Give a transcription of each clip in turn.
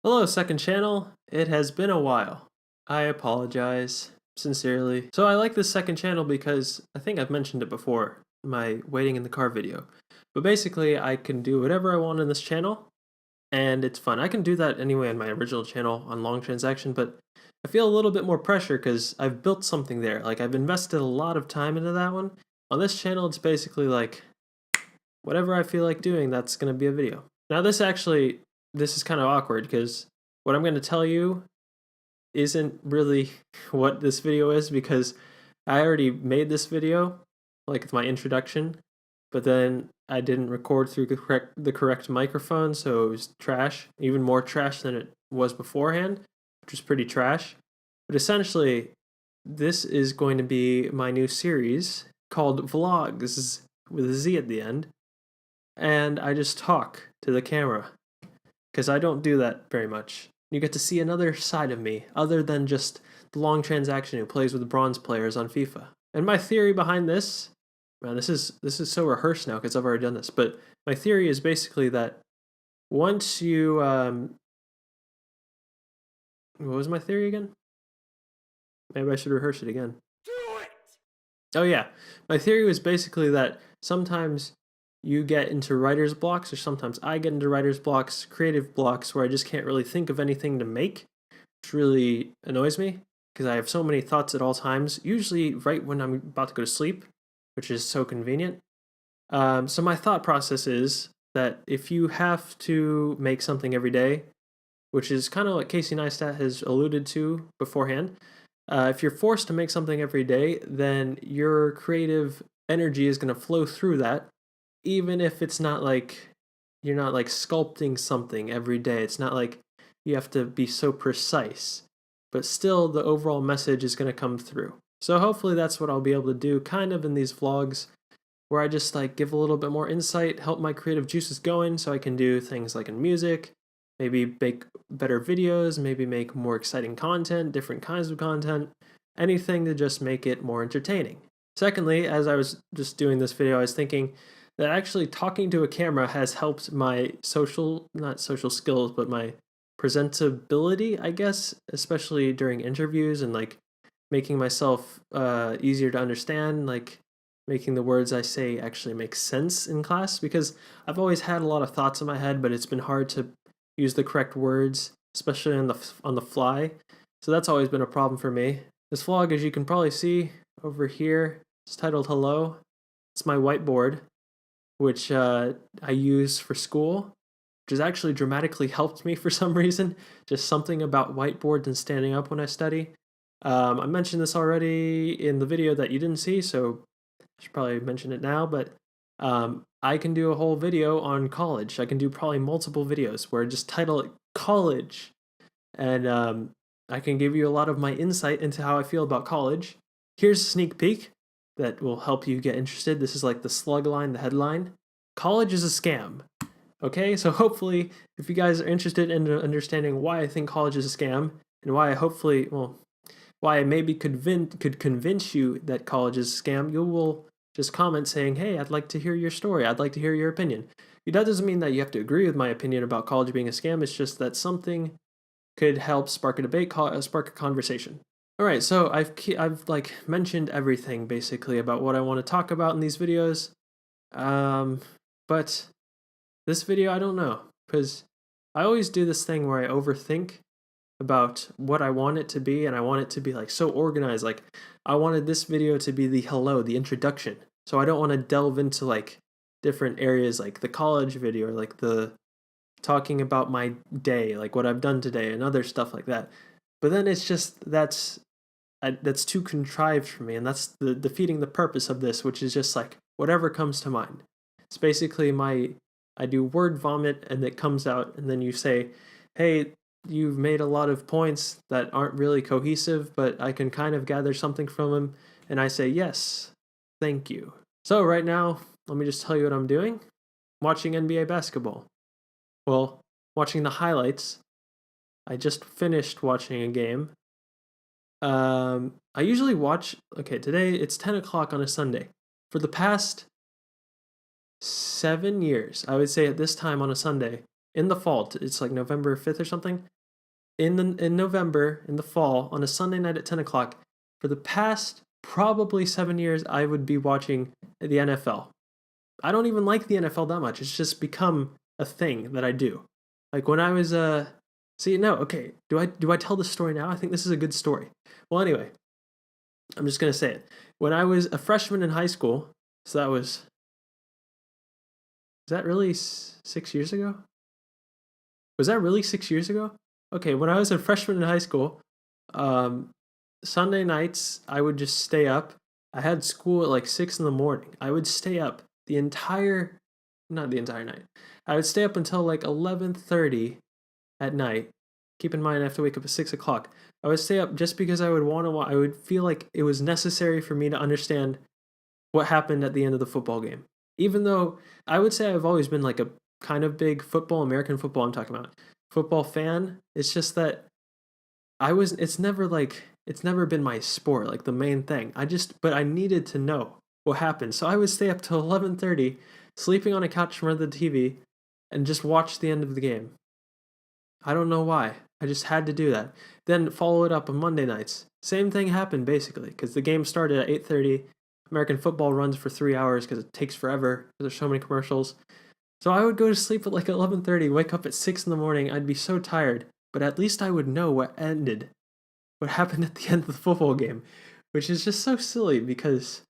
Hello, second channel. It has been a while. I apologize, sincerely. So I like this second channel because I think I've mentioned it before, my waiting in the car video. But basically, I can do whatever I want in this channel, and it's fun. I can do that anyway on my original channel on long transaction, but I feel a little bit more pressure because I've built something there. Like, I've invested a lot of time into that one. On this channel, it's basically like, whatever I feel like doing, that's gonna be a video. Now this is kind of awkward because what I'm gonna tell you isn't really what this video is because I already made this video, like with my introduction, but then I didn't record through the correct microphone, so it was trash, even more trash than it was beforehand, which was pretty trash. But essentially, this is going to be my new series called Vlogzzz with a Z at the end, and I just talk to the camera because I don't do that very much. You get to see another side of me, other than just the long transaction who plays with bronze players on FIFA. And my theory behind this, man, this is so rehearsed now because I've already done this. But my theory is basically that once you, what was my theory again? Maybe I should rehearse it again. Do it! Oh yeah, my theory was basically that sometimes you get into writer's blocks, or sometimes I get into writer's blocks, creative blocks, where I just can't really think of anything to make, which really annoys me because I have so many thoughts at all times, usually right when I'm about to go to sleep, which is so convenient. So my thought process is that if you have to make something every day, which is kind of what Casey Neistat has alluded to beforehand, if you're forced to make something every day, then your creative energy is going to flow through that, even if it's not like you're not like sculpting something every day. It's not like you have to be so precise, but still the overall message is going to come through. So hopefully that's what I'll be able to do kind of in these vlogs, where I just like give a little bit more insight, help my creative juices going so I can do things like in music, maybe make better videos, maybe make more exciting content, different kinds of content, anything to just make it more entertaining. Secondly, as I was just doing this video, I was thinking that actually talking to a camera has helped my not social skills, but my presentability, I guess, especially during interviews and like making myself easier to understand, like making the words I say actually make sense in class, because I've always had a lot of thoughts in my head, but it's been hard to use the correct words, especially on the fly. So that's always been a problem for me. This vlog, as you can probably see over here, is titled Hello. It's my whiteboard, which I use for school, which has actually dramatically helped me for some reason. Just something about whiteboards and standing up when I study. I mentioned this already in the video that you didn't see, so I should probably mention it now, but I can do a whole video on college. I can do probably multiple videos where I just title it College, and I can give you a lot of my insight into how I feel about college. Here's a sneak peek that will help you get interested. This is like the slug line, the headline. College is a scam. Okay, so hopefully, if you guys are interested in understanding why I think college is a scam, and why I hopefully, well, why I maybe could convince you that college is a scam, you will just comment saying, hey, I'd like to hear your story. I'd like to hear your opinion. That doesn't mean that you have to agree with my opinion about college being a scam. It's just that something could help spark a debate, spark a conversation. All right, so I've like mentioned everything basically about what I want to talk about in these videos, but this video I don't know, because I always do this thing where I overthink about what I want it to be, and I want it to be like so organized. Like I wanted this video to be the hello, the introduction. So I don't want to delve into like different areas like the college video or like the talking about my day, like what I've done today and other stuff like that. But then it's just that's too contrived for me, and that's defeating the purpose of this, which is just like whatever comes to mind. It's basically I do word vomit, and it comes out, and then you say, hey, you've made a lot of points that aren't really cohesive, but I can kind of gather something from them, and I say, yes, thank you. So right now, let me just tell you what I'm doing. I'm watching NBA basketball. Well, watching the highlights. I just finished watching a game. I usually watch, okay, today it's 10 o'clock on a Sunday. For the past 7 years, I would say at this time on a Sunday, in the fall. It's like November 5th or something. In November, in the fall, on a Sunday night at 10 o'clock, for the past probably 7 years, I would be watching the NFL. I don't even like the NFL that much. It's just become a thing that I do. Like when I was okay. Do I tell this story now? I think this is a good story. Well, anyway, I'm just gonna say it. When I was a freshman in high school, so that was, is that really 6 years ago? Was that really 6 years ago? Okay, when I was a freshman in high school, Sunday nights I would just stay up. I had school at like 6 in the morning. I would stay up not the entire night. I would stay up until like 11:30 at night. Keep in mind I have to wake up at 6 o'clock. I would stay up just because I would I would feel like it was necessary for me to understand what happened at the end of the football game. Even though I would say I've always been like a kind of big American football I'm talking about, football fan. It's just that it's never been my sport, like the main thing. But I needed to know what happened. So I would stay up till 11:30, sleeping on a couch in front of the TV, and just watch the end of the game. I don't know why. I just had to do that. Then follow it up on Monday nights. Same thing happened basically, because the game started at 8:30. American football runs for 3 hours because it takes forever because there's so many commercials. So I would go to sleep at like 11:30, wake up at 6 in the morning. I'd be so tired, but at least I would know what happened at the end of the football game, which is just so silly because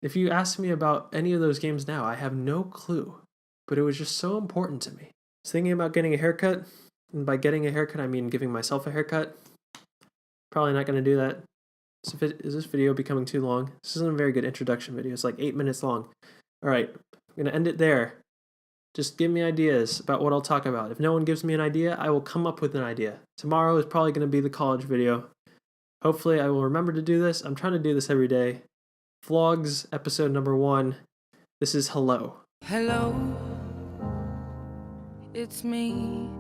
if you ask me about any of those games now, I have no clue, but it was just so important to me. I was thinking about getting a haircut, and by getting a haircut, I mean giving myself a haircut. Probably not going to do that. Is this video becoming too long? This isn't a very good introduction video. It's like 8 minutes long. All right, I'm going to end it there. Just give me ideas about what I'll talk about. If no one gives me an idea, I will come up with an idea. Tomorrow is probably going to be the college video. Hopefully, I will remember to do this. I'm trying to do this every day. Vlogzzz, episode number 1. This is Hello. Hello, it's me.